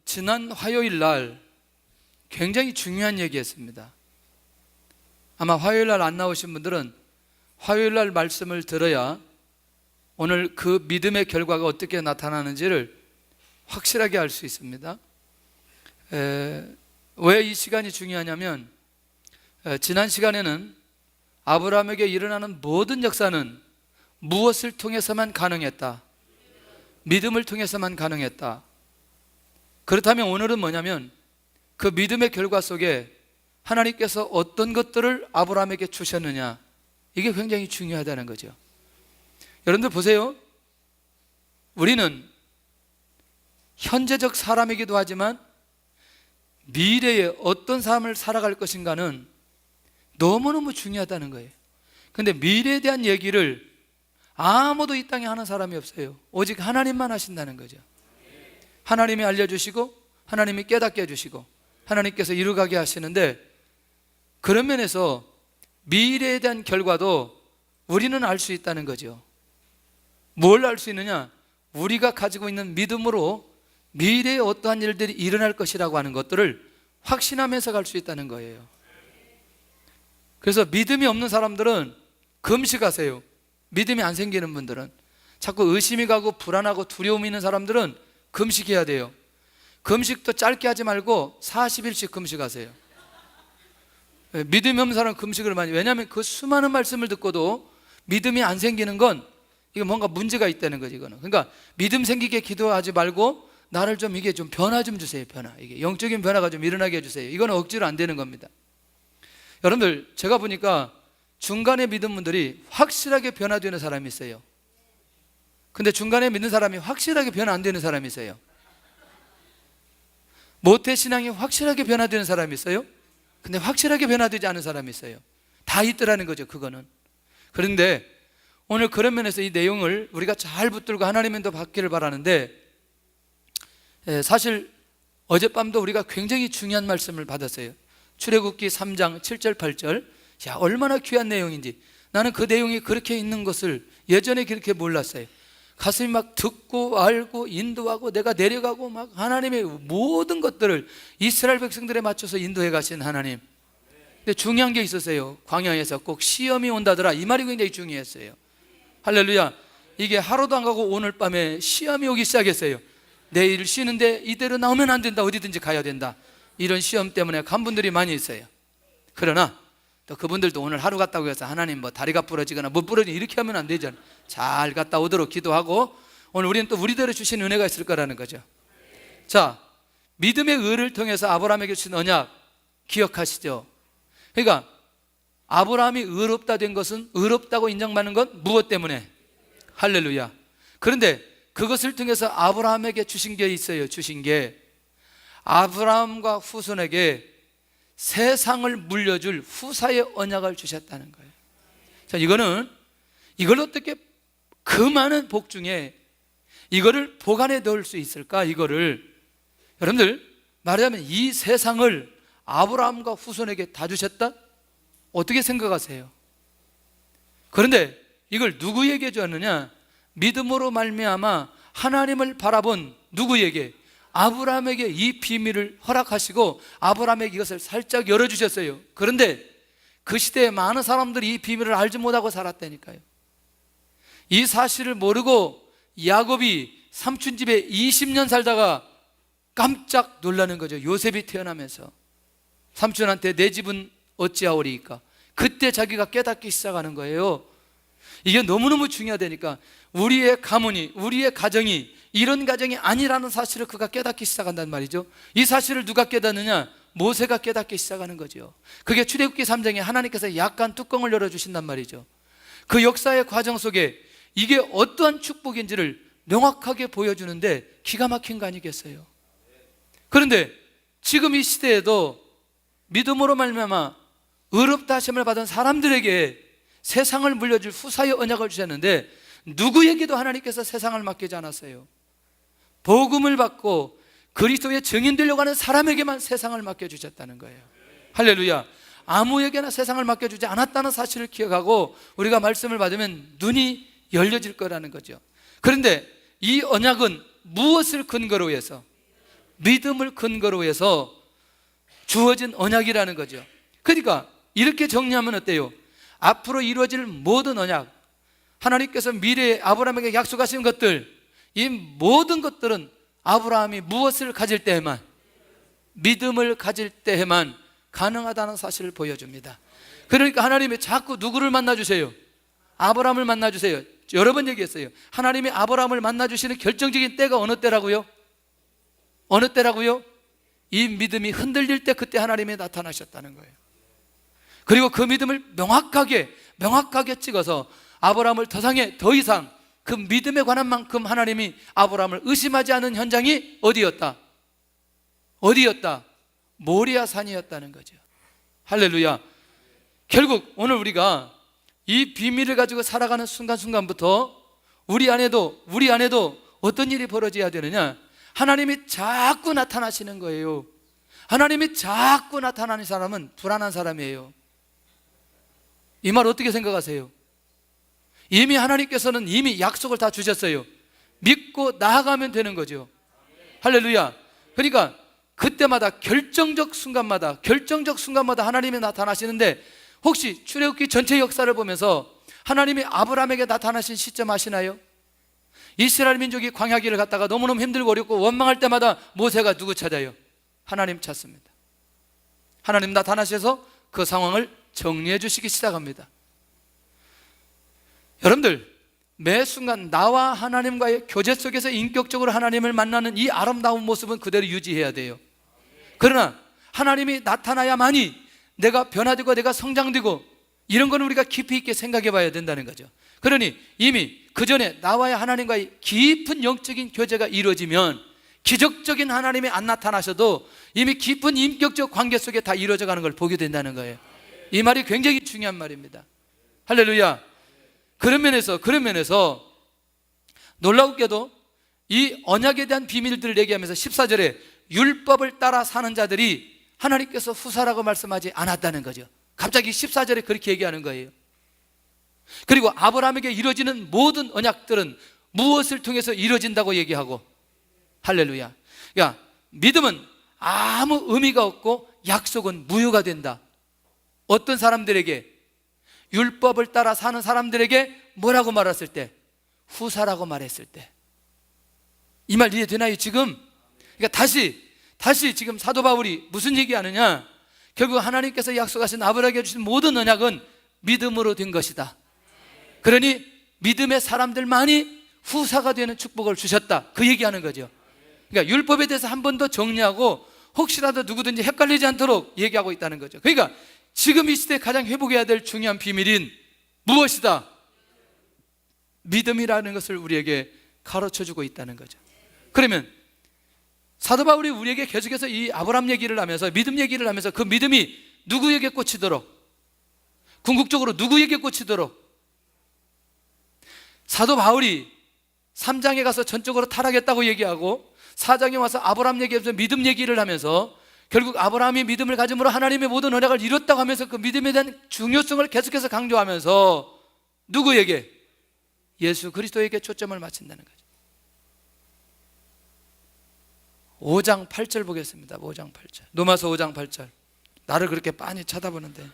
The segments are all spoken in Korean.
지난 화요일 날 굉장히 중요한 얘기했습니다. 아마 화요일 날 안 나오신 분들은 화요일 날 말씀을 들어야 오늘 그 믿음의 결과가 어떻게 나타나는지를 확실하게 알 수 있습니다. 왜 이 시간이 중요하냐면 지난 시간에는 아브라함에게 일어나는 모든 역사는 무엇을 통해서만 가능했다? 믿음을 통해서만 가능했다. 그렇다면 오늘은 뭐냐면 그 믿음의 결과 속에 하나님께서 어떤 것들을 아브라함에게 주셨느냐, 이게 굉장히 중요하다는 거죠. 여러분들 보세요. 우리는 현재적 사람이기도 하지만 미래에 어떤 삶을 살아갈 것인가는 너무너무 중요하다는 거예요. 근데 미래에 대한 얘기를 아무도 이 땅에 하는 사람이 없어요. 오직 하나님만 하신다는 거죠. 하나님이 알려주시고 하나님이 깨닫게 해주시고 하나님께서 이루가게 하시는데, 그런 면에서 미래에 대한 결과도 우리는 알 수 있다는 거죠. 뭘 알 수 있느냐? 우리가 가지고 있는 믿음으로 미래에 어떠한 일들이 일어날 것이라고 하는 것들을 확신하면서 갈 수 있다는 거예요. 그래서 믿음이 없는 사람들은 금식하세요. 믿음이 안 생기는 분들은, 자꾸 의심이 가고 불안하고 두려움이 있는 사람들은 금식해야 돼요. 금식도 짧게 하지 말고 40일씩 금식하세요. 믿음이 없는 사람은 금식을 많이, 왜냐하면 그 수많은 말씀을 듣고도 믿음이 안 생기는 건 이게 뭔가 문제가 있다는 거지. 이거는 그러니까 믿음 생기게 기도하지 말고 나를 좀 이게 좀 변화 좀 주세요. 변화, 이게 영적인 변화가 좀 일어나게 해주세요. 이거는 억지로 안 되는 겁니다. 여러분들, 제가 보니까 중간에 믿은 분들이 확실하게 변화되는 사람이 있어요. 근데 중간에 믿는 사람이 확실하게 변화 안 되는 사람이 있어요. 모태신앙이 확실하게 변화되는 사람이 있어요. 근데 확실하게 변화되지 않은 사람이 있어요. 다 있더라는 거죠, 그거는. 그런데 오늘 그런 면에서 이 내용을 우리가 잘 붙들고 하나님의 도 받기를 바라는데, 사실 어젯밤도 우리가 굉장히 중요한 말씀을 받았어요. 출애굽기 3장 7절 8절. 야, 얼마나 귀한 내용인지. 나는 그 내용이 그렇게 있는 것을 예전에 그렇게 몰랐어요. 가슴이 막 듣고 알고 인도하고 내가 내려가고 막 하나님의 모든 것들을 이스라엘 백성들에 맞춰서 인도해 가신 하나님. 근데 중요한 게 있었어요. 광야에서 꼭 시험이 온다더라. 이 말이 굉장히 중요했어요. 할렐루야. 이게 하루도 안 가고 오늘 밤에 시험이 오기 시작했어요. 내일 쉬는데 이대로 나오면 안 된다. 어디든지 가야 된다. 이런 시험 때문에 간 분들이 많이 있어요. 그러나 또 그분들도 오늘 하루 갔다고 해서 하나님 뭐 다리가 부러지거나 못 부러지거나 이렇게 하면 안 되잖아요. 잘 갔다 오도록 기도하고 오늘 우리는 또 우리대로 주신 은혜가 있을 거라는 거죠. 자, 믿음의 의를 통해서 아브라함에게 주신 언약 기억하시죠? 그러니까 아브라함이 의롭다 된 것은, 의롭다고 인정받는 건 무엇 때문에? 할렐루야. 그런데 그것을 통해서 아브라함에게 주신 게 있어요. 주신 게 아브라함과 후손에게 세상을 물려줄 후사의 언약을 주셨다는 거예요. 자, 이걸 어떻게 그 많은 복 중에 이거를 보관해 넣을 수 있을까? 이거를 여러분들 말하자면 이 세상을 아브라함과 후손에게 다 주셨다? 어떻게 생각하세요? 그런데 이걸 누구에게 주었느냐? 믿음으로 말미암아 하나님을 바라본 누구에게? 아브라함에게 이 비밀을 허락하시고 아브라함에게 이것을 살짝 열어주셨어요. 그런데 그 시대에 많은 사람들이 이 비밀을 알지 못하고 살았다니까요. 이 사실을 모르고 야곱이 삼촌 집에 20년 살다가 깜짝 놀라는 거죠. 요셉이 태어나면서 삼촌한테 내 집은 어찌하오리이까? 그때 자기가 깨닫기 시작하는 거예요. 이게 너무너무 중요하다니까. 우리의 가문이, 우리의 가정이 이런 가정이 아니라는 사실을 그가 깨닫기 시작한단 말이죠. 이 사실을 누가 깨닫느냐? 모세가 깨닫기 시작하는 거죠. 그게 출애굽기 3장에 하나님께서 약간 뚜껑을 열어주신단 말이죠. 그 역사의 과정 속에 이게 어떠한 축복인지를 명확하게 보여주는데 기가 막힌 거 아니겠어요? 그런데 지금 이 시대에도 믿음으로 말미암아 의롭다 하심을 받은 사람들에게 세상을 물려줄 후사의 언약을 주셨는데 누구에게도 하나님께서 세상을 맡기지 않았어요. 복음을 받고 그리스도의 증인 되려고 하는 사람에게만 세상을 맡겨주셨다는 거예요. 할렐루야. 아무에게나 세상을 맡겨주지 않았다는 사실을 기억하고 우리가 말씀을 받으면 눈이 열려질 거라는 거죠. 그런데 이 언약은 무엇을 근거로 해서? 믿음을 근거로 해서 주어진 언약이라는 거죠. 그러니까 이렇게 정리하면 어때요? 앞으로 이루어질 모든 언약, 하나님께서 미래에 아브라함에게 약속하신 것들, 이 모든 것들은 아브라함이 무엇을 가질 때에만, 믿음을 가질 때에만 가능하다는 사실을 보여줍니다. 그러니까 하나님이 자꾸 누구를 만나주세요? 아브라함을 만나주세요. 여러 번 얘기했어요. 하나님이 아브라함을 만나주시는 결정적인 때가 어느 때라고요? 어느 때라고요? 이 믿음이 흔들릴 때, 그때 하나님이 나타나셨다는 거예요. 그리고 그 믿음을 명확하게 찍어서 아브라함을 더 이상 그 믿음에 관한 만큼 하나님이 아브라함을 의심하지 않은 현장이 어디였다? 모리아 산이었다는 거죠. 할렐루야. 결국 오늘 우리가 이 비밀을 가지고 살아가는 순간순간부터 우리 안에도 어떤 일이 벌어져야 되느냐? 하나님이 자꾸 나타나시는 거예요. 하나님이 자꾸 나타나는 사람은 불안한 사람이에요. 이 말 어떻게 생각하세요? 이미 하나님께서는 이미 약속을 다 주셨어요. 믿고 나아가면 되는 거죠. 할렐루야. 그러니까 그때마다 결정적 순간마다 하나님이 나타나시는데, 혹시 출애굽기 전체 역사를 보면서 하나님이 아브라함에게 나타나신 시점 아시나요? 이스라엘 민족이 광야길을 갔다가 너무너무 힘들고 어렵고 원망할 때마다 모세가 누구 찾아요? 하나님 찾습니다. 하나님 나타나셔서 그 상황을 정리해 주시기 시작합니다. 여러분들, 매 순간 나와 하나님과의 교제 속에서 인격적으로 하나님을 만나는 이 아름다운 모습은 그대로 유지해야 돼요. 그러나 하나님이 나타나야만이 내가 변화되고 내가 성장되고, 이런 거는 우리가 깊이 있게 생각해 봐야 된다는 거죠. 그러니 이미 그 전에 나와의 하나님과의 깊은 영적인 교제가 이루어지면 기적적인 하나님이 안 나타나셔도 이미 깊은 인격적 관계 속에 다 이루어져 가는 걸 보게 된다는 거예요. 이 말이 굉장히 중요한 말입니다. 할렐루야. 그런 면에서 놀라웠게도 이 언약에 대한 비밀들을 얘기하면서 14절에 율법을 따라 사는 자들이 하나님께서 후사라고 말씀하지 않았다는 거죠. 갑자기 14절에 그렇게 얘기하는 거예요. 그리고 아브라함에게 이루어지는 모든 언약들은 무엇을 통해서 이루어진다고 얘기하고, 할렐루야. 그러니까 믿음은 아무 의미가 없고 약속은 무효가 된다. 어떤 사람들에게? 율법을 따라 사는 사람들에게 뭐라고 말했을 때? 후사라고 말했을 때. 이 말 이해되나요 지금? 그러니까 다시 지금 사도 바울이 무슨 얘기하느냐? 결국 하나님께서 약속하신 아브라함에게 주신 모든 언약은 믿음으로 된 것이다. 그러니 믿음의 사람들만이 후사가 되는 축복을 주셨다, 그 얘기하는 거죠. 그러니까 율법에 대해서 한 번 더 정리하고 혹시라도 누구든지 헷갈리지 않도록 얘기하고 있다는 거죠. 그러니까 지금 이 시대에 가장 회복해야 될 중요한 비밀인 무엇이다? 믿음이라는 것을 우리에게 가르쳐주고 있다는 거죠. 그러면 사도 바울이 우리에게 계속해서 이 아브라함 얘기를 하면서, 믿음 얘기를 하면서 그 믿음이 누구에게 꽂히도록, 궁극적으로 누구에게 꽂히도록, 사도 바울이 3장에 가서 전적으로 타락했다고 얘기하고 4장에 와서 아브라함 얘기하면서 믿음 얘기를 하면서 결국 아브라함이 믿음을 가짐으로 하나님의 모든 언약을 이뤘다고 하면서 그 믿음에 대한 중요성을 계속해서 강조하면서 누구에게? 예수 그리스도에게 초점을 맞춘다는 거죠. 5장 8절 보겠습니다. 5장 8절. 로마서 5장 8절. 나를 그렇게 빤히 쳐다보는데.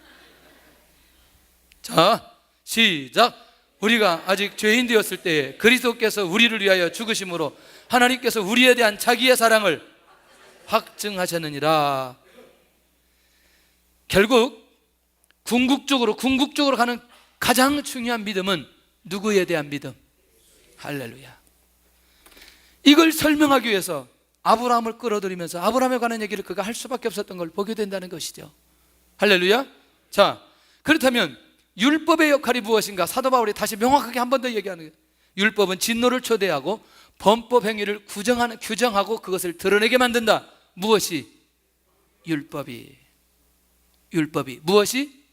자, 시작. 우리가 아직 죄인 되었을 때에 그리스도께서 우리를 위하여 죽으심으로 하나님께서 우리에 대한 자기의 사랑을 확증하셨느니라. 결국 궁극적으로 가는 가장 중요한 믿음은 누구에 대한 믿음? 할렐루야. 이걸 설명하기 위해서 아브라함을 끌어들이면서 아브라함에 관한 얘기를 그가 할 수밖에 없었던 걸 보게 된다는 것이죠. 할렐루야. 자, 그렇다면 율법의 역할이 무엇인가? 사도 바울이 다시 명확하게 한 번 더 얘기하는 거예요. 율법은 진노를 초대하고 범법 행위를 규정하고 그것을 드러내게 만든다. 무엇이? 율법이. 무엇이?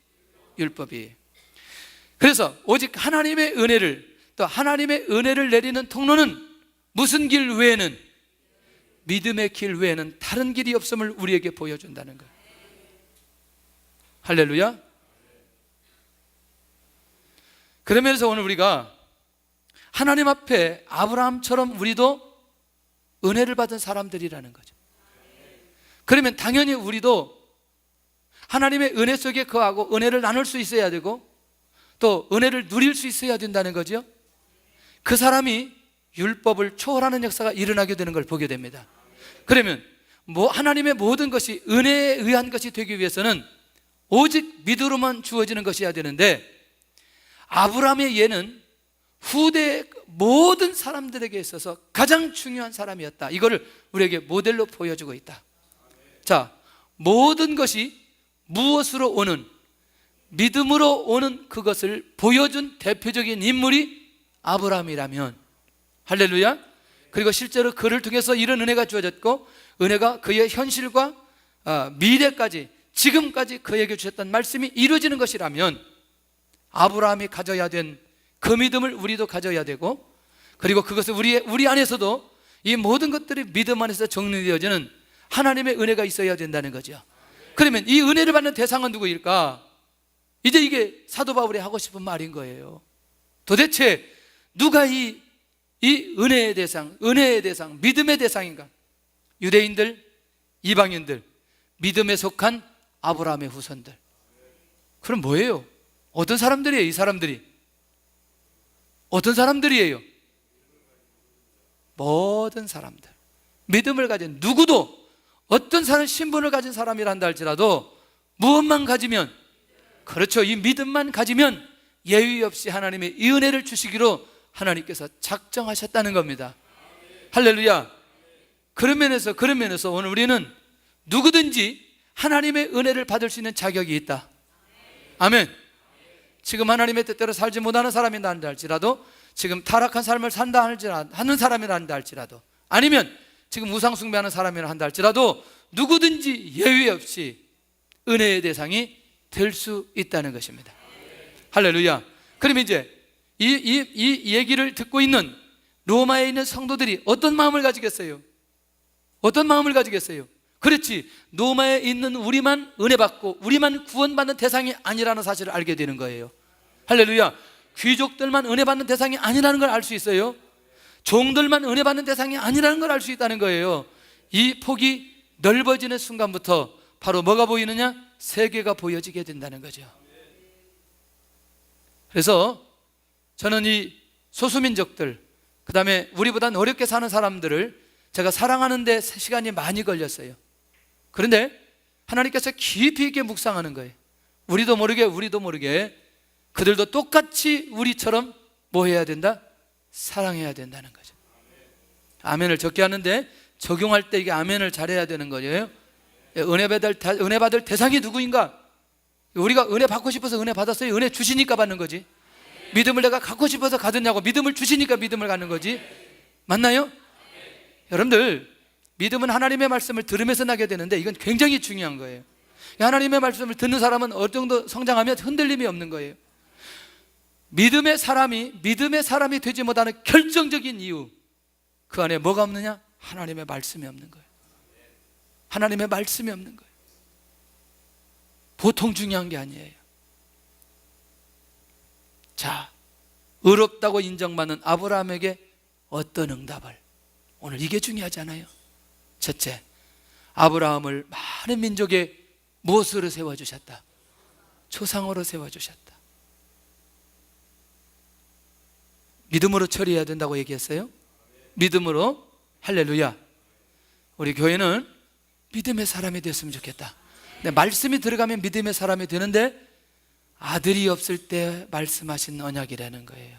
율법이. 그래서 오직 하나님의 은혜를, 또 하나님의 은혜를 내리는 통로는 무슨 길 외에는, 믿음의 길 외에는 다른 길이 없음을 우리에게 보여준다는 거예요. 할렐루야. 그러면서 오늘 우리가 하나님 앞에 아브라함처럼 우리도 은혜를 받은 사람들이라는 거죠. 그러면 당연히 우리도 하나님의 은혜 속에 거하고 은혜를 나눌 수 있어야 되고 또 은혜를 누릴 수 있어야 된다는 거죠. 그 사람이 율법을 초월하는 역사가 일어나게 되는 걸 보게 됩니다. 그러면 하나님의 모든 것이 은혜에 의한 것이 되기 위해서는 오직 믿음으로만 주어지는 것이어야 되는데, 아브라함의 예는 후대 모든 사람들에게 있어서 가장 중요한 사람이었다. 이거를 우리에게 모델로 보여주고 있다. 자, 모든 것이 무엇으로 오는, 믿음으로 오는 그것을 보여준 대표적인 인물이 아브라함이라면, 할렐루야. 그리고 실제로 그를 통해서 이런 은혜가 주어졌고, 은혜가 그의 현실과 미래까지, 지금까지 그에게 주셨던 말씀이 이루어지는 것이라면, 아브라함이 가져야 된 그 믿음을 우리도 가져야 되고, 그리고 그것을 우리 안에서도 이 모든 것들이 믿음 안에서 정리되어지는 하나님의 은혜가 있어야 된다는 거죠. 그러면 이 은혜를 받는 대상은 누구일까? 이제 이게 사도 바울이 하고 싶은 말인 거예요. 도대체 누가 이 은혜의 대상, 믿음의 대상인가? 유대인들, 이방인들, 믿음에 속한 아브라함의 후손들. 그럼 뭐예요? 어떤 사람들이에요? 이 사람들이 어떤 사람들이에요? 모든 사람들, 믿음을 가진 누구도, 어떤 사람 신분을 가진 사람이라 한다 할지라도 무엇만 가지면, 그렇죠, 이 믿음만 가지면 예의 없이 하나님의 이 은혜를 주시기로 하나님께서 작정하셨다는 겁니다. 할렐루야. 그런 면에서 오늘 우리는 누구든지 하나님의 은혜를 받을 수 있는 자격이 있다. 아멘. 지금 하나님의 뜻대로 살지 못하는 사람이라 한다 할지라도, 지금 타락한 삶을 산다 하는 사람이라 한다 할지라도, 아니면 지금 우상 숭배하는 사람이라 한다 할지라도 누구든지 예외 없이 은혜의 대상이 될 수 있다는 것입니다. 할렐루야. 그럼 이제 이 얘기를 듣고 있는 로마에 있는 성도들이 어떤 마음을 가지겠어요? 어떤 마음을 가지겠어요? 그렇지, 로마에 있는 우리만 은혜 받고 우리만 구원받는 대상이 아니라는 사실을 알게 되는 거예요. 할렐루야. 귀족들만 은혜 받는 대상이 아니라는 걸 알 수 있어요. 종들만 은혜 받는 대상이 아니라는 걸 알 수 있다는 거예요. 이 폭이 넓어지는 순간부터 바로 뭐가 보이느냐? 세계가 보여지게 된다는 거죠. 그래서 저는 이 소수민족들, 그 다음에 우리보다 어렵게 사는 사람들을 제가 사랑하는 데 시간이 많이 걸렸어요. 그런데 하나님께서 깊이 있게 묵상하는 거예요. 우리도 모르게 그들도 똑같이 우리처럼 뭐 해야 된다? 사랑해야 된다는 거죠. 아멘을 적게 하는데 적용할 때 이게 아멘을 잘해야 되는 거예요. 은혜 받을 대상이 누구인가? 우리가 은혜 받고 싶어서 은혜 받았어요? 은혜 주시니까 받는 거지. 믿음을 내가 갖고 싶어서 가졌냐고? 믿음을 주시니까 믿음을 갖는 거지. 맞나요? 여러분들, 믿음은 하나님의 말씀을 들으면서 나게 되는데 이건 굉장히 중요한 거예요. 하나님의 말씀을 듣는 사람은 어느 정도 성장하면 흔들림이 없는 거예요. 믿음의 사람이 되지 못하는 결정적인 이유, 그 안에 뭐가 없느냐? 하나님의 말씀이 없는 거예요. 하나님의 말씀이 없는 거예요. 보통 중요한 게 아니에요. 자, 의롭다고 인정받는 아브라함에게 어떤 응답을, 오늘 이게 중요하잖아요. 첫째, 아브라함을 많은 민족의 무엇으로 세워주셨다? 조상으로 세워주셨다. 믿음으로 처리해야 된다고 얘기했어요. 믿음으로. 할렐루야. 우리 교회는 믿음의 사람이 됐으면 좋겠다. 근데 말씀이 들어가면 믿음의 사람이 되는데 아들이 없을 때 말씀하신 언약이라는 거예요.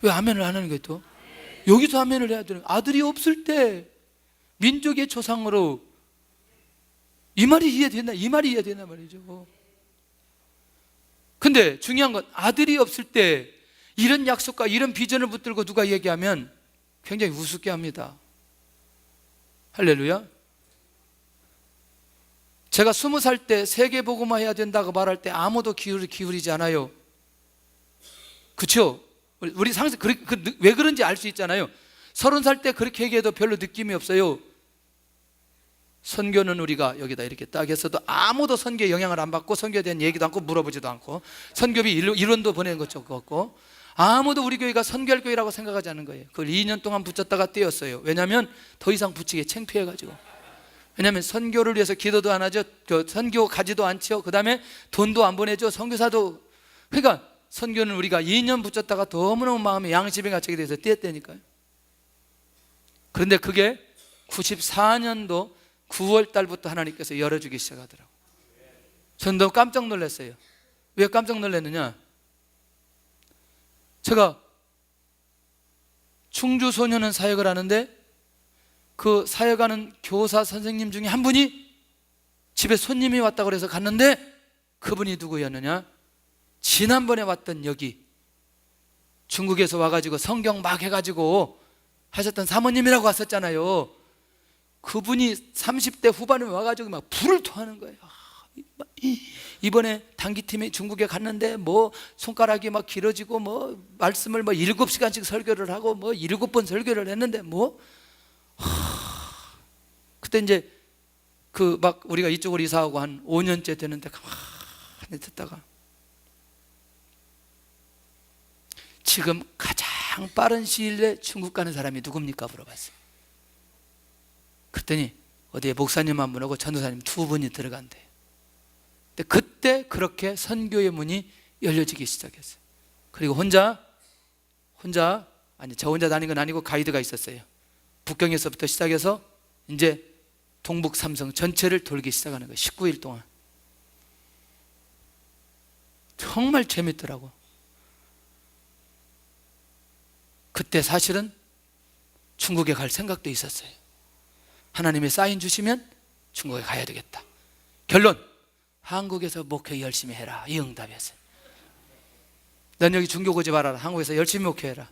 왜 아멘을 안 하는 거예요 또? 여기서 아멘을 해야 되는 거예요. 아들이 없을 때 민족의 조상으로, 이 말이 이해되나 말이죠. 근데 중요한 건 아들이 없을 때 이런 약속과 이런 비전을 붙들고 누가 얘기하면 굉장히 우습게 합니다. 할렐루야. 제가 20살 때 세계복음화 해야 된다고 말할 때 아무도 기울이지 않아요. 그렇죠? 우리 상식 왜 그런지 알 수 있잖아요. 30살 때 그렇게 얘기해도 별로 느낌이 없어요. 선교는 우리가 여기다 이렇게 딱 했어도 아무도 선교에 영향을 안 받고 선교에 대한 얘기도 않고 물어보지도 않고 선교비 이론도 보내는 것 없고 아무도 우리 교회가 선교할 교회라고 생각하지 않는 거예요. 그걸 2년 동안 붙였다가 떼었어요. 왜냐하면 더 이상 붙이기 창피해가지고. 왜냐하면 선교를 위해서 기도도 안 하죠. 선교 가지도 않죠. 그 다음에 돈도 안 보내죠. 선교사도. 그러니까 선교는 우리가 2년 붙였다가 너무너무 마음에 양심에 갇히게 돼서 떼었다니까요. 그런데 그게 94년도 9월 달부터 하나님께서 열어주기 시작하더라고요. 저는 너무 깜짝 놀랐어요. 왜 깜짝 놀랐느냐, 제가 충주소년원 사역을 하는데 그 사역하는 교사 선생님 중에 한 분이 집에 손님이 왔다고 해서 갔는데 그분이 누구였느냐, 지난번에 왔던 여기 중국에서 와가지고 성경 막 해가지고 하셨던 사모님이라고 왔었잖아요. 그분이 30대 후반에 와가지고 막 불을 토하는 거예요. 이번에 단기팀이 중국에 갔는데 뭐 손가락이 막 길어지고 뭐 말씀을 뭐 7시간씩 설교를 하고 뭐 7번 설교를 했는데 뭐 그때 이제 그 막 우리가 이쪽으로 이사하고 한 5년째 되는데 가만히 듣다가 지금 가장 빠른 시일 내에 중국 가는 사람이 누굽니까 물어봤어요. 그랬더니 어디에 목사님 한 분하고 전도사님 2분이 들어간대요. 근데 그때 그렇게 선교의 문이 열려지기 시작했어요. 그리고 혼자 아니 저 혼자 다닌 건 아니고 가이드가 있었어요. 북경에서부터 시작해서 이제 동북 삼성 전체를 돌기 시작하는 거예요. 19일 동안. 정말 재밌더라고. 그때 사실은 중국에 갈 생각도 있었어요. 하나님이 사인 주시면 중국에 가야 되겠다. 결론, 한국에서 목회 열심히 해라, 이 응답이었어요. 넌 여기 중교 오지 말아라, 한국에서 열심히 목회해라.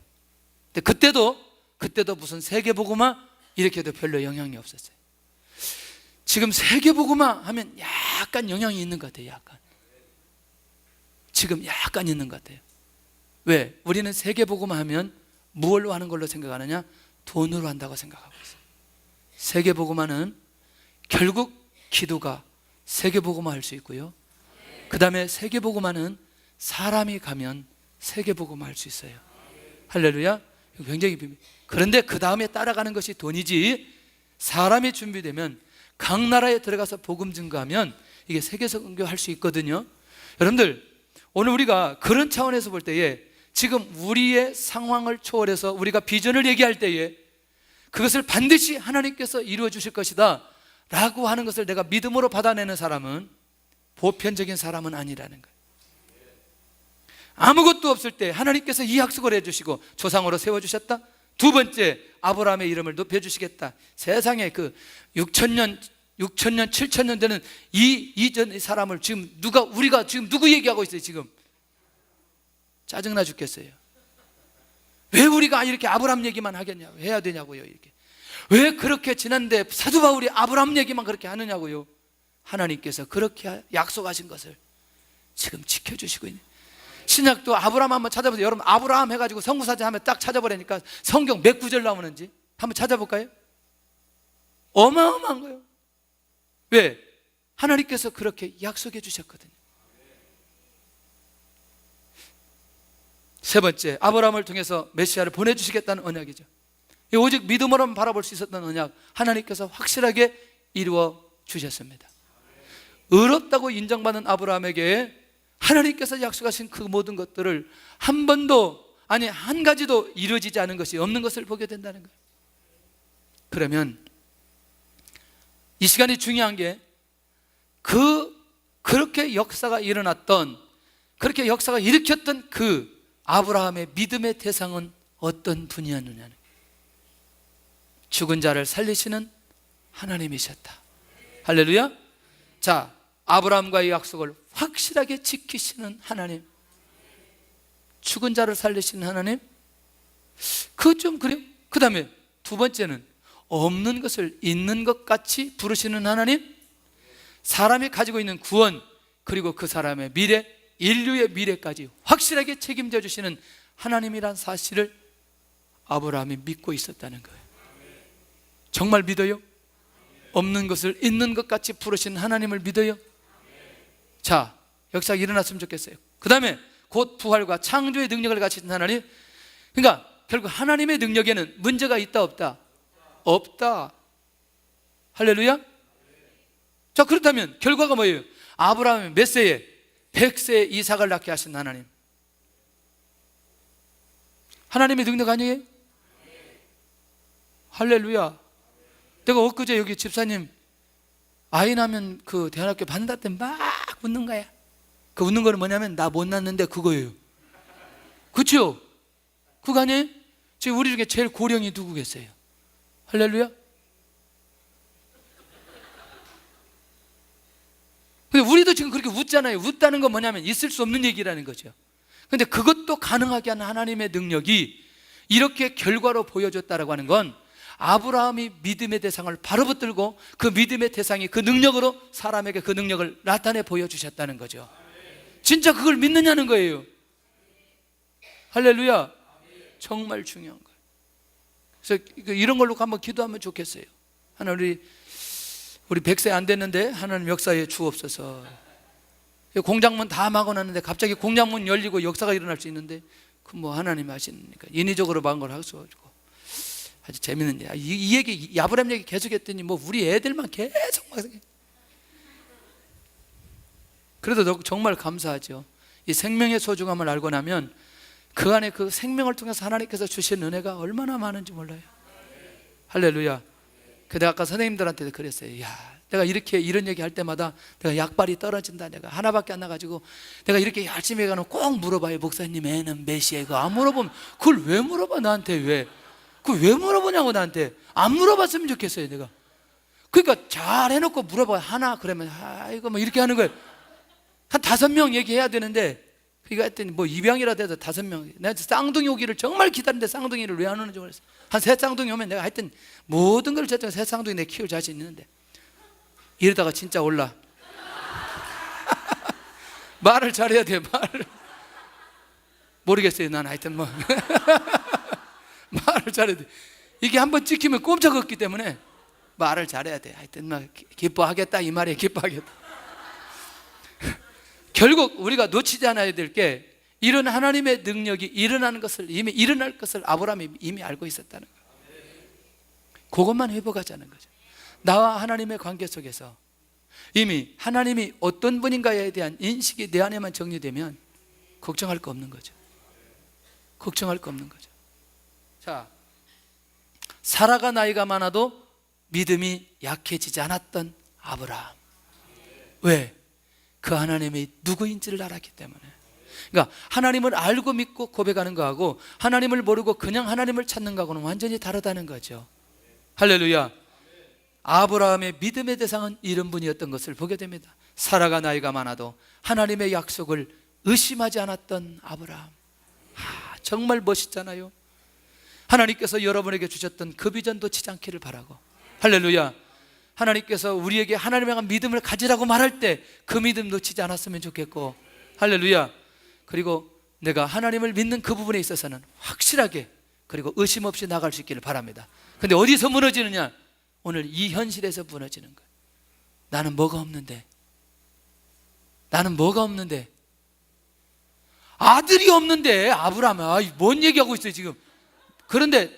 근데 그때도 무슨 세계복음화 이렇게도 별로 영향이 없었어요. 지금 세계복음화 하면 약간 영향이 있는 것 같아요. 지금 약간 있는 것 같아요. 왜? 우리는 세계복음화 하면 무엇로 하는 걸로 생각하느냐? 돈으로 한다고 생각하고 있어요. 세계복음화는 결국 기도가 세계복음화 할 수 있고요, 그 다음에 세계복음화는 사람이 가면 세계복음화 할 수 있어요. 할렐루야. 굉장히 비밀. 그런데 그 다음에 따라가는 것이 돈이지, 사람이 준비되면 각 나라에 들어가서 복음 증거하면 이게 세계 선교할 수 있거든요. 여러분들, 오늘 우리가 그런 차원에서 볼 때에 지금 우리의 상황을 초월해서 우리가 비전을 얘기할 때에 그것을 반드시 하나님께서 이루어 주실 것이다 라고 하는 것을 내가 믿음으로 받아내는 사람은 보편적인 사람은 아니라는 거예요. 아무것도 없을 때 하나님께서 이 약속을 해주시고 조상으로 세워주셨다. 두 번째, 아브라함의 이름을 높여주시겠다. 세상에 그 6천년 7천년 되는 이전의 사람을 지금 우리가 지금 누구 얘기하고 있어요? 지금 짜증나 죽겠어요. 왜 우리가 이렇게 아브라함 얘기만 하겠냐고, 해야 되냐고요. 이렇게 왜 그렇게 지난데 사도 바울이 아브라함 얘기만 그렇게 하느냐고요. 하나님께서 그렇게 약속하신 것을 지금 지켜주시고 있는. 신약도 아브라함 한번 찾아보세요. 여러분, 아브라함 해가지고 성구사제 하면 딱 찾아보라니까 성경 몇 구절 나오는지 한번 찾아볼까요? 어마어마한 거예요. 왜? 하나님께서 그렇게 약속해 주셨거든요. 세 번째, 아브라함을 통해서 메시아를 보내주시겠다는 언약이죠. 오직 믿음으로만 바라볼 수 있었던 언약, 하나님께서 확실하게 이루어 주셨습니다. 의롭다고 인정받는 아브라함에게 하나님께서 약속하신 그 모든 것들을 한 번도, 아니 한 가지도 이루어지지 않은 것이 없는 것을 보게 된다는 거예요. 그러면 이 시간이 중요한 게 그렇게 역사가 일어났던, 그렇게 역사가 일으켰던 그 아브라함의 믿음의 대상은 어떤 분이었느냐는 거예요. 죽은 자를 살리시는 하나님이셨다. 할렐루야. 자, 아브라함과의 약속을 확실하게 지키시는 하나님, 죽은 자를 살리시는 하나님, 그거 좀 그래요. 그 다음에 두 번째는 없는 것을 있는 것 같이 부르시는 하나님, 사람이 가지고 있는 구원, 그리고 그 사람의 미래, 인류의 미래까지 확실하게 책임져 주시는 하나님이란 사실을 아브라함이 믿고 있었다는 거예요. 정말 믿어요? 없는 것을 있는 것 같이 부르시는 하나님을 믿어요? 자, 역사가 일어났으면 좋겠어요. 그 다음에 곧 부활과 창조의 능력을 가지신 하나님. 그러니까 결국 하나님의 능력에는 문제가 있다 없다? 없다. 할렐루야. 자, 그렇다면 결과가 뭐예요? 아브라함이 몇 세에? 100세에 이삭을 낳게 하신 하나님. 하나님의 능력 아니에요? 할렐루야. 내가 엊그제 여기 집사님 아이 낳으면 그 대학교 반다 때 막 웃는 거야. 그 웃는 거는 뭐냐면 나 못 낳는데 그거예요. 그렇죠? 그거 아니에요? 지금 우리 중에 제일 고령이 누구겠어요? 할렐루야. 근데 우리도 지금 그렇게 웃잖아요. 웃다는 건 뭐냐면 있을 수 없는 얘기라는 거죠. 근데 그것도 가능하게 하는 하나님의 능력이 이렇게 결과로 보여줬다라고 하는 건 아브라함이 믿음의 대상을 바로 붙들고 그 믿음의 대상이 그 능력으로 사람에게 그 능력을 나타내 보여주셨다는 거죠. 진짜 그걸 믿느냐는 거예요. 할렐루야. 정말 중요한 거예요. 그래서 이런 걸로 한번 기도하면 좋겠어요. 하나님, 우리 100세 안 됐는데 하나님 역사에 주옵소서. 공장문 다 막아놨는데 갑자기 공장문 열리고 역사가 일어날 수 있는데 그 뭐 하나님 하시니까 인위적으로 막은 걸 할 수 없고 아주 재밌는 얘기. 이 얘기 아브라함 얘기 계속 했더니 뭐 우리 애들만 계속 막. 그래도 정말 감사하죠. 이 생명의 소중함을 알고 나면 그 안에 그 생명을 통해서 하나님께서 주신 은혜가 얼마나 많은지 몰라요. 할렐루야. 내가 아까 선생님들한테도 그랬어요. 야, 내가 이렇게 이런 얘기 할 때마다 내가 약발이 떨어진다. 내가 하나밖에 안 나가지고 내가 이렇게 열심히 해가는 꼭 물어봐요. 목사님 애는 몇이에요? 안 물어보면 그걸 왜 물어봐 나한테? 왜? 그걸 왜 물어보냐고 나한테. 안 물어봤으면 좋겠어요 내가. 그러니까 잘 해놓고 물어봐. 하나 그러면 이거 뭐 이렇게 하는 거예요. 한 5명 얘기해야 되는데 그거 했더니 뭐 입양이라도 해서 5명. 내가 쌍둥이 오기를 정말 기다리는데 쌍둥이를 왜 안 오는지 모르겠어. 한 3쌍둥이 오면 내가 하여튼 모든 걸 저쪽 3쌍둥이 내가 키울 자신 있는데 이러다가 진짜 올라. 말을 잘해야 돼. 말을 모르겠어요. 난 하여튼 뭐 말을 잘해야 돼. 이게 한번 찍히면 꼼짝 없기 때문에 말을 잘해야 돼. 하여튼 막 기뻐하겠다 이 말에 기뻐하겠다. 결국 우리가 놓치지 않아야 될 게 이런 하나님의 능력이 일어나는 것을 이미 일어날 것을 아브라함이 이미 알고 있었다는 거예요. 그것만 회복하자는 거죠. 나와 하나님의 관계 속에서 이미 하나님이 어떤 분인가에 대한 인식이 내 안에만 정리되면 걱정할 거 없는 거죠. 걱정할 거 없는 거죠. 자, 사라가 나이가 많아도 믿음이 약해지지 않았던 아브라함. 왜? 그 하나님이 누구인지를 알았기 때문에. 그러니까 하나님을 알고 믿고 고백하는 거하고 하나님을 모르고 그냥 하나님을 찾는 거하고는 완전히 다르다는 거죠. 할렐루야. 아브라함의 믿음의 대상은 이런 분이었던 것을 보게 됩니다. 사라가 나이가 많아도 하나님의 약속을 의심하지 않았던 아브라함. 정말 멋있잖아요. 하나님께서 여러분에게 주셨던 그 비전 놓치지 않기를 바라고. 할렐루야. 하나님께서 우리에게 하나님에 대한 믿음을 가지라고 말할 때 그 믿음 놓치지 않았으면 좋겠고. 할렐루야. 그리고 내가 하나님을 믿는 그 부분에 있어서는 확실하게 그리고 의심 없이 나갈 수 있기를 바랍니다. 근데 어디서 무너지느냐? 오늘 이 현실에서 무너지는 거예요. 나는 뭐가 없는데, 나는 뭐가 없는데, 아들이 없는데. 아브라함아, 뭔 얘기하고 있어요 지금. 그런데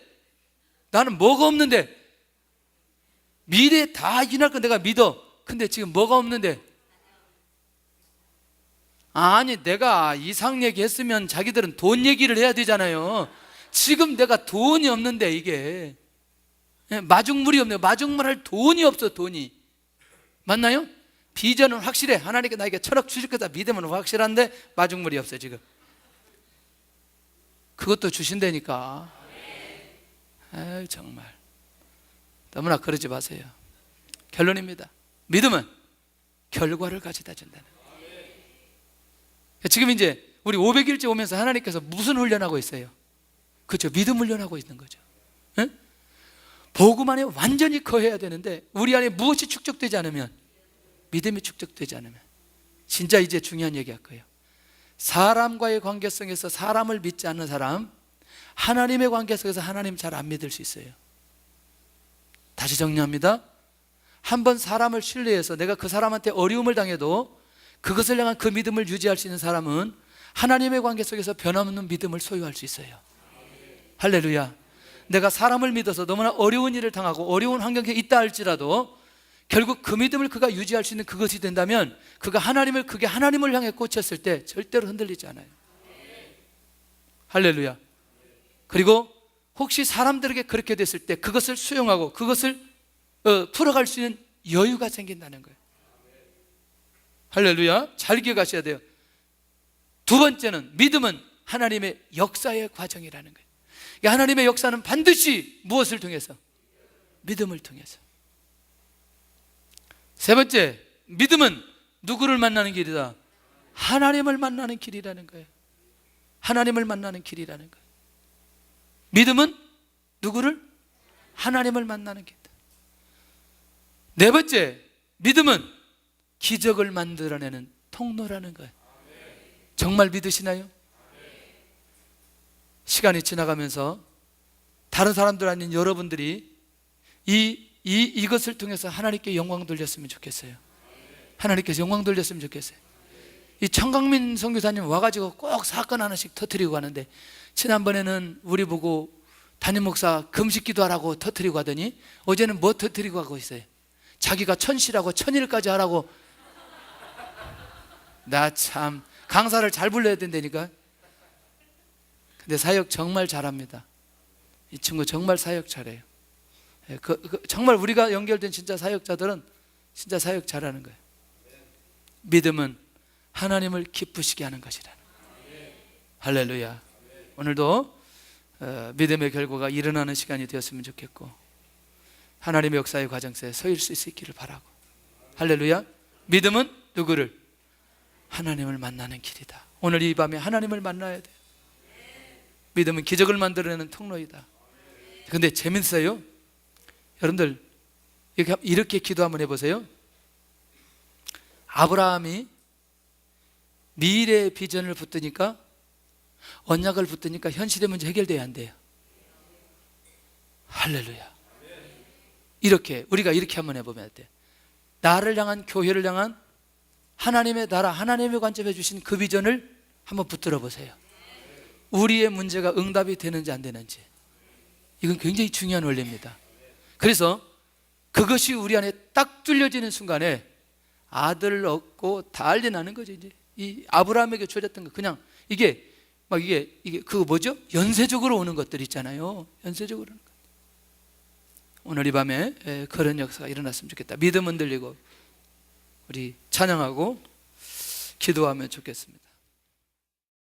나는 뭐가 없는데, 미래에 다 일어날 건 내가 믿어. 근데 지금 뭐가 없는데. 아니, 내가 이상 얘기했으면 자기들은 돈 얘기를 해야 되잖아요. 지금 내가 돈이 없는데, 이게 마중물이 없네요. 마중물 할 돈이 없어. 돈이 맞나요? 비전은 확실해. 하나님께 나에게 1,000억 주실 거다 믿으면 확실한데 마중물이 없어 지금. 그것도 주신다니까. 에이, 정말 너무나 그러지 마세요. 결론입니다. 믿음은 결과를 가져다 준다는 거예요. 지금 이제 우리 500일째 오면서 하나님께서 무슨 훈련하고 있어요? 그렇죠. 믿음 훈련하고 있는 거죠. 네? 복음 안에 완전히 거해야 되는데 우리 안에 무엇이 축적되지 않으면, 믿음이 축적되지 않으면, 진짜 이제 중요한 얘기할 거예요. 사람과의 관계성에서 사람을 믿지 않는 사람, 하나님의 관계 속에서 하나님 잘 안 믿을 수 있어요. 다시 정리합니다. 한번 사람을 신뢰해서 내가 그 사람한테 어려움을 당해도 그것을 향한 그 믿음을 유지할 수 있는 사람은 하나님의 관계 속에서 변함없는 믿음을 소유할 수 있어요. 할렐루야. 내가 사람을 믿어서 너무나 어려운 일을 당하고 어려운 환경에 있다 할지라도 결국 그 믿음을 그가 유지할 수 있는 그것이 된다면 그가 그게 하나님을 향해 꽂혔을 때 절대로 흔들리지 않아요. 할렐루야. 그리고 혹시 사람들에게 그렇게 됐을 때 그것을 수용하고 그것을 풀어갈 수 있는 여유가 생긴다는 거예요. 할렐루야. 잘 기억하셔야 돼요. 두 번째는 믿음은 하나님의 역사의 과정이라는 거예요. 하나님의 역사는 반드시 무엇을 통해서? 믿음을 통해서. 세 번째, 믿음은 누구를 만나는 길이다? 하나님을 만나는 길이라는 거예요. 하나님을 만나는 길이라는 거예요. 믿음은 누구를? 하나님을 만나는 길이다. 네 번째, 믿음은 기적을 만들어내는 통로라는 거예요. 정말 믿으시나요? 시간이 지나가면서 다른 사람들 아닌 여러분들이 이것을 통해서 하나님께 영광 돌렸으면 좋겠어요. 하나님께서 영광 돌렸으면 좋겠어요. 이 청강민 선교사님 와가지고 꼭 사건 하나씩 터뜨리고 가는데, 지난번에는 우리 보고 담임 목사 금식 기도하라고 터뜨리고 가더니 어제는 뭐 터뜨리고 가고 있어요? 자기가 천시라고 천일까지 하라고. 나 참 강사를 잘 불러야 된다니까. 근데 사역 정말 잘합니다. 이 친구 정말 사역 잘해요. 정말 우리가 연결된 진짜 사역자들은 진짜 사역 잘하는 거예요. 믿음은 하나님을 기쁘시게 하는 것이라. 할렐루야. 오늘도 믿음의 결과가 일어나는 시간이 되었으면 좋겠고, 하나님의 역사의 과정 속에 서일 수 있기를 바라고. 할렐루야. 믿음은 누구를? 하나님을 만나는 길이다. 오늘 이 밤에 하나님을 만나야 돼요. 믿음은 기적을 만들어내는 통로이다. 근데 재밌어요. 여러분들 이렇게 기도 한번 해보세요. 아브라함이 미래의 비전을 붙드니까, 언약을 붙드니까 현실의 문제 해결돼야 한대요. 할렐루야. 우리가 이렇게 한번 해보면 돼. 나를 향한, 교회를 향한 하나님의 나라, 하나님의 관점에 주신 그 비전을 한번 붙들어 보세요. 우리의 문제가 응답이 되는지 안 되는지, 이건 굉장히 중요한 원리입니다. 그래서 그것이 우리 안에 딱 뚫려지는 순간에 아들을 얻고 난리 나는 거죠. 이제 이 아브라함에게 주어졌던 거, 그냥 이게 그거 뭐죠? 연쇄적으로 오는 것들 있잖아요. 연쇄적으로 오는 것. 오늘 이 밤에 그런 역사가 일어났으면 좋겠다. 믿음 흔들리고 우리 찬양하고 기도하면 좋겠습니다.